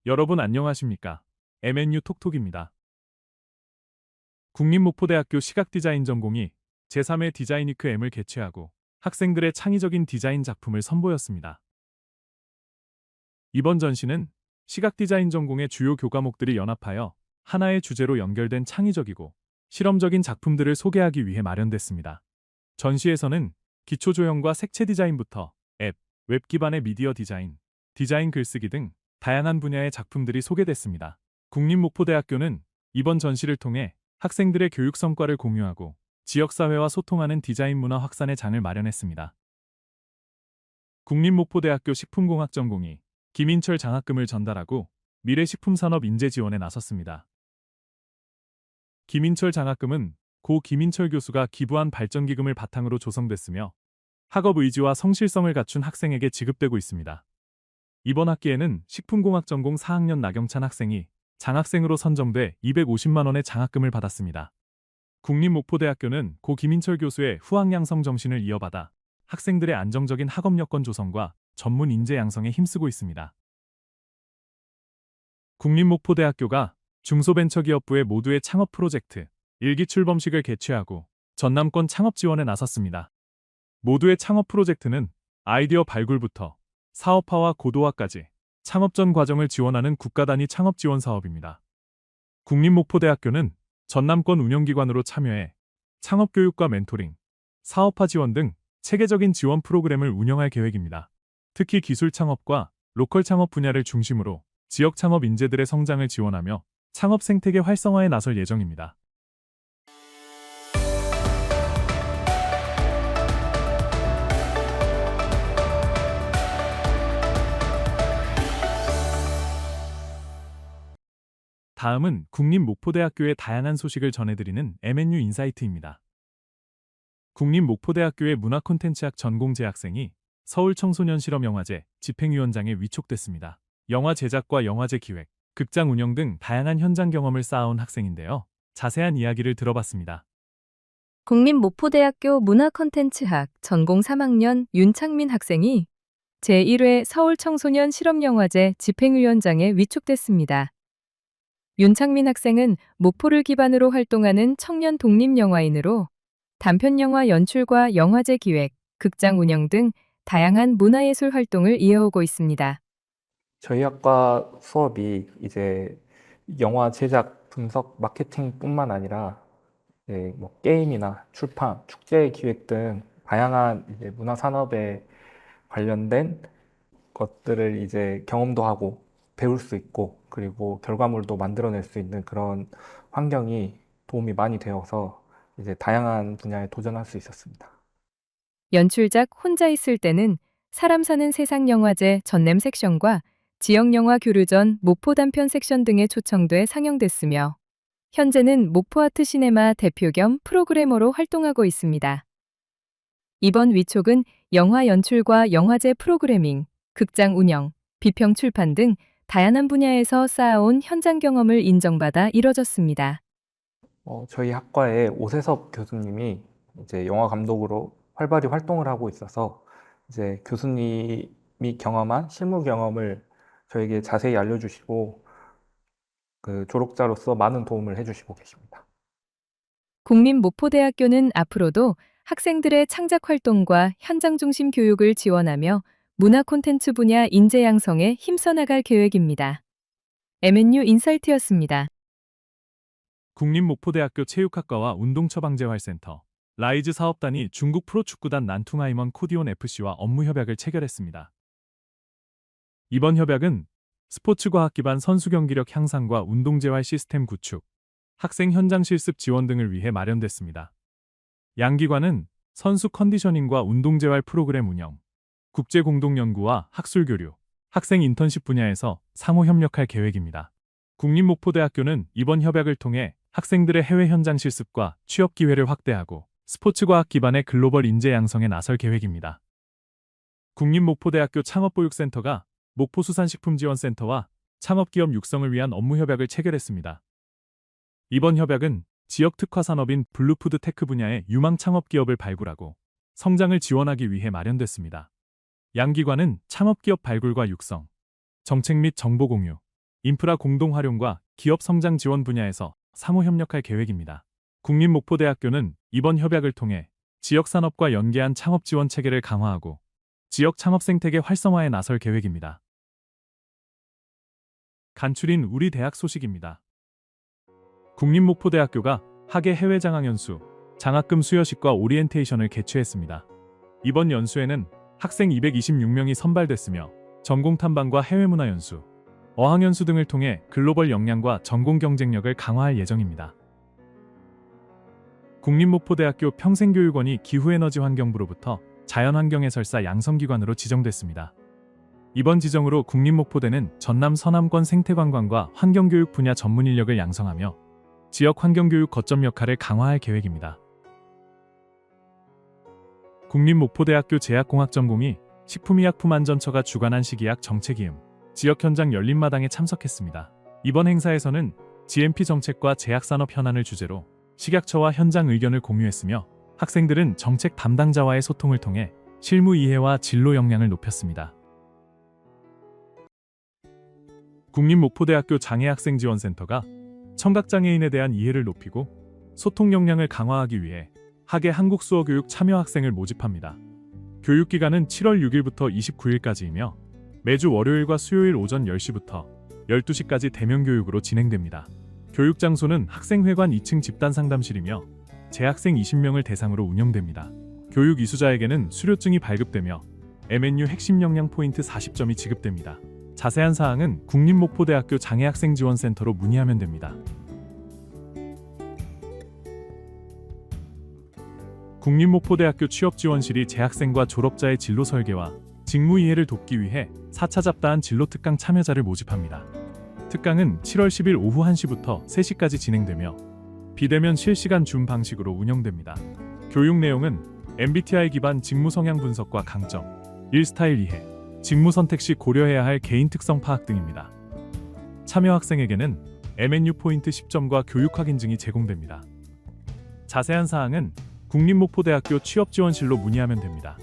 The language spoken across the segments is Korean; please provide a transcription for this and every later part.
여러분 안녕하십니까? MNU 톡톡입니다. 국립목포대학교 시각디자인 전공이 제3회 디자인위크 M을 개최하고 학생들의 창의적인 디자인 작품을 선보였습니다. 이번 전시는 시각디자인 전공의 주요 교과목들이 연합하여 하나의 주제로 연결된 창의적이고 실험적인 작품들을 소개하기 위해 마련됐습니다. 전시에서는 기초조형과 색채 디자인부터 앱, 웹 기반의 미디어 디자인, 디자인 글쓰기 등 다양한 분야의 작품들이 소개됐습니다. 국립목포대학교는 이번 전시를 통해 학생들의 교육 성과를 공유하고 지역사회와 소통하는 디자인 문화 확산의 장을 마련했습니다. 국립목포대학교 식품공학 전공이 김인철 장학금을 전달하고 미래식품산업 인재 지원에 나섰습니다. 김인철 장학금은 고 김인철 교수가 기부한 발전기금을 바탕으로 조성됐으며 학업 의지와 성실성을 갖춘 학생에게 지급되고 있습니다. 이번 학기에는 식품공학 전공 4학년 나경찬 학생이 장학생으로 선정돼 250만 원의 장학금을 받았습니다. 국립목포대학교는 고 김인철 교수의 후학양성 정신을 이어받아 학생들의 안정적인 학업 여건 조성과 전문 인재 양성에 힘쓰고 있습니다. 국립목포대학교가 중소벤처기업부의 모두의 창업 프로젝트 일기 출범식을 개최하고 전남권 창업 지원에 나섰습니다. 모두의 창업 프로젝트는 아이디어 발굴부터 사업화와 고도화까지 창업 전 과정을 지원하는 국가 단위 창업 지원 사업입니다. 국립목포대학교는 전남권 운영기관으로 참여해 창업 교육과 멘토링, 사업화 지원 등 체계적인 지원 프로그램을 운영할 계획입니다. 특히 기술 창업과 로컬 창업 분야를 중심으로 지역 창업 인재들의 성장을 지원하며 창업 생태계 활성화에 나설 예정입니다. 다음은 국립목포대학교의 다양한 소식을 전해드리는 MNU 인사이트입니다. 국립목포대학교의 문화 콘텐츠학 전공 재학생이 서울 청소년 실험영화제 집행위원장에 위촉됐습니다. 영화 제작과 영화제 기획, 극장 운영 등 다양한 현장 경험을 쌓아온 학생인데요. 자세한 이야기를 들어봤습니다. 국립목포대학교 문화콘텐츠학 전공 3학년 윤창민 학생이 제1회 서울청소년 실험영화제 집행위원장에 위촉됐습니다. 윤창민 학생은 목포를 기반으로 활동하는 청년 독립영화인으로 단편영화 연출과 영화제 기획, 극장 운영 등 다양한 문화예술 활동을 이어오고 있습니다. 저희 학과 수업이 이제 영화 제작, 분석, 마케팅뿐만 아니라 뭐 게임이나 출판, 축제 기획 등 다양한 이제 문화 산업에 관련된 것들을 이제 경험도 하고 배울 수 있고 그리고 결과물도 만들어낼 수 있는 그런 환경이 도움이 많이 되어서 이제 다양한 분야에 도전할 수 있었습니다. 연출작 혼자 있을 때는 사람 사는 세상 영화제 전냄 섹션과 지역영화 교류전 목포 단편 섹션 등에 초청돼 상영됐으며 현재는 목포아트 시네마 대표 겸 프로그래머로 활동하고 있습니다. 이번 위촉은 영화 연출과 영화제 프로그래밍, 극장 운영, 비평 출판 등 다양한 분야에서 쌓아온 현장 경험을 인정받아 이뤄졌습니다. 저희 학과에 오세섭 교수님이 이제 영화 감독으로 활발히 활동을 하고 있어서 이제 교수님이 경험한 실무 경험을 저에게 자세히 알려주시고 그 졸업자로서 많은 도움을 해주시고 계십니다. 국립목포대학교는 앞으로도 학생들의 창작 활동과 현장 중심 교육을 지원하며 문화 콘텐츠 분야 인재 양성에 힘써 나갈 계획입니다. MNU 인사이트였습니다. 국립목포대학교 체육학과와 운동처방재활센터, 라이즈 사업단이 중국 프로축구단 난퉁하이먼 코디온 FC와 업무 협약을 체결했습니다. 이번 협약은 스포츠과학 기반 선수 경기력 향상과 운동재활 시스템 구축, 학생 현장 실습 지원 등을 위해 마련됐습니다. 양 기관은 선수 컨디셔닝과 운동재활 프로그램 운영, 국제 공동 연구와 학술 교류, 학생 인턴십 분야에서 상호 협력할 계획입니다. 국립목포대학교는 이번 협약을 통해 학생들의 해외 현장 실습과 취업 기회를 확대하고 스포츠과학 기반의 글로벌 인재 양성에 나설 계획입니다. 국립목포대학교 창업보육센터가 목포수산식품지원센터와 창업기업 육성을 위한 업무 협약을 체결했습니다. 이번 협약은 지역 특화 산업인 블루푸드 테크 분야의 유망 창업기업을 발굴하고 성장을 지원하기 위해 마련됐습니다. 양 기관은 창업기업 발굴과 육성, 정책 및 정보 공유, 인프라 공동 활용과 기업 성장 지원 분야에서 상호 협력할 계획입니다. 국립목포대학교는 이번 협약을 통해 지역 산업과 연계한 창업 지원 체계를 강화하고 지역 창업 생태계 활성화에 나설 계획입니다. 간추린 우리 대학 소식입니다. 국립목포대학교가 학예 해외 장학연수, 장학금 수여식과 오리엔테이션을 개최했습니다. 이번 연수에는 학생 226명이 선발됐으며 전공 탐방과 해외 문화 연수, 어학 연수 등을 통해 글로벌 역량과 전공 경쟁력을 강화할 예정입니다. 국립목포대학교 평생교육원이 기후에너지환경부로부터 자연환경해설사 양성기관으로 지정됐습니다. 이번 지정으로 국립목포대는 전남 서남권 생태관광과 환경교육 분야 전문 인력을 양성하며 지역 환경교육 거점 역할을 강화할 계획입니다. 국립목포대학교 제약공학전공이 식품의약품안전처가 주관한 식이약 정책이음 지역 현장 열린마당에 참석했습니다. 이번 행사에서는 GMP 정책과 제약산업 현안을 주제로 식약처와 현장 의견을 공유했으며 학생들은 정책 담당자와의 소통을 통해 실무 이해와 진로 역량을 높였습니다. 국립목포대학교 장애학생지원센터가 청각장애인에 대한 이해를 높이고 소통 역량을 강화하기 위해 학예 한국수어교육 참여 학생을 모집합니다. 교육기간은 7월 6일부터 29일까지이며 매주 월요일과 수요일 오전 10시부터 12시까지 대면교육으로 진행됩니다. 교육 장소는 학생회관 2층 집단상담실이며 재학생 20명을 대상으로 운영됩니다. 교육 이수자에게는 수료증이 발급되며 MNU 핵심 역량 포인트 40점이 지급됩니다. 자세한 사항은 국립목포대학교 장애학생지원센터로 문의하면 됩니다. 국립목포대학교 취업지원실이 재학생과 졸업자의 진로 설계와 직무 이해를 돕기 위해 4차 잡다한 진로 특강 참여자를 모집합니다. 특강은 7월 10일 오후 1시부터 3시까지 진행되며 비대면 실시간 줌 방식으로 운영됩니다. 교육 내용은 MBTI 기반 직무 성향 분석과 강점, 일 스타일 이해, 직무 선택 시 고려해야 할 개인 특성 파악 등입니다. 참여 학생에게는 MNU 포인트 10점과 교육 확인증이 제공됩니다. 자세한 사항은 국립목포대학교 취업지원실로 문의하면 됩니다.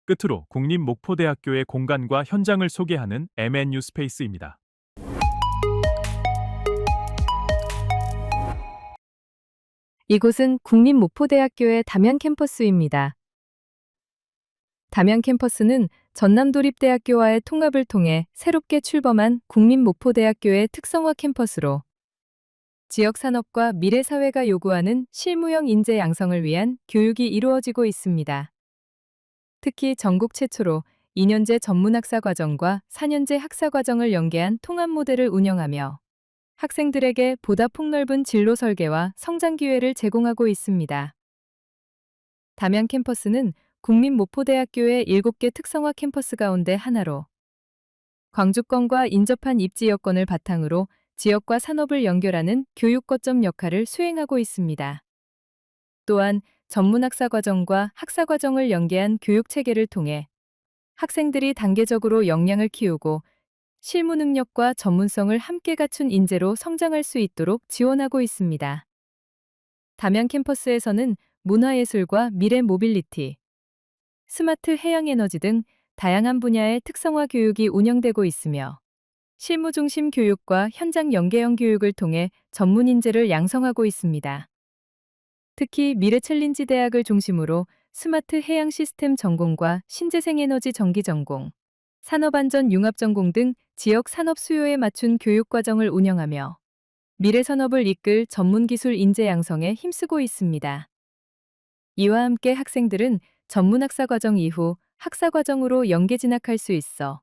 끝으로 국립목포대학교의 공간과 현장을 소개하는 MNU 스페이스입니다. 이곳은 국립목포대학교의 담양 캠퍼스입니다. 담양 캠퍼스는 전남도립대학교와의 통합을 통해 새롭게 출범한 국립목포대학교의 특성화 캠퍼스로 지역 산업과 미래 사회가 요구하는 실무형 인재 양성을 위한 교육이 이루어지고 있습니다. 특히 전국 최초로 2년제 전문학사 과정과 4년제 학사 과정을 연계한 통합 모델을 운영하며 학생들에게 보다 폭넓은 진로 설계와 성장 기회를 제공하고 있습니다. 담양 캠퍼스는 국립목포대학교의 7개 특성화 캠퍼스 가운데 하나로 광주권과 인접한 입지 여건을 바탕으로 지역과 산업을 연결하는 교육 거점 역할을 수행하고 있습니다. 또한 전문학사 과정과 학사 과정을 연계한 교육 체계를 통해 학생들이 단계적으로 역량을 키우고 실무 능력과 전문성을 함께 갖춘 인재로 성장할 수 있도록 지원하고 있습니다. 담양 캠퍼스에서는 문화예술과 미래 모빌리티, 스마트 해양에너지 등 다양한 분야의 특성화 교육이 운영되고 있으며 실무 중심 교육과 현장 연계형 교육을 통해 전문 인재를 양성하고 있습니다. 특히 미래 챌린지 대학을 중심으로 스마트 해양 시스템 전공과 신재생 에너지 전기 전공, 산업안전 융합 전공 등 지역 산업 수요에 맞춘 교육 과정을 운영하며 미래 산업을 이끌 전문 기술 인재 양성에 힘쓰고 있습니다. 이와 함께 학생들은 전문 학사 과정 이후 학사 과정으로 연계 진학할 수 있어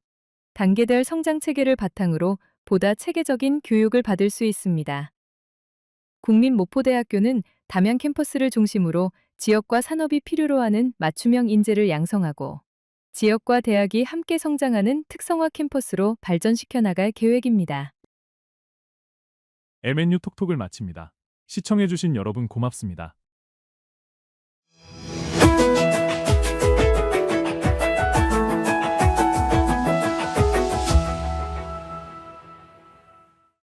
단계별 성장 체계를 바탕으로 보다 체계적인 교육을 받을 수 있습니다. 국립목포대학교는 담양 캠퍼스를 중심으로 지역과 산업이 필요로 하는 맞춤형 인재를 양성하고 지역과 대학이 함께 성장하는 특성화 캠퍼스로 발전시켜 나갈 계획입니다. MNU 톡톡을 마칩니다. 시청해주신 여러분 고맙습니다.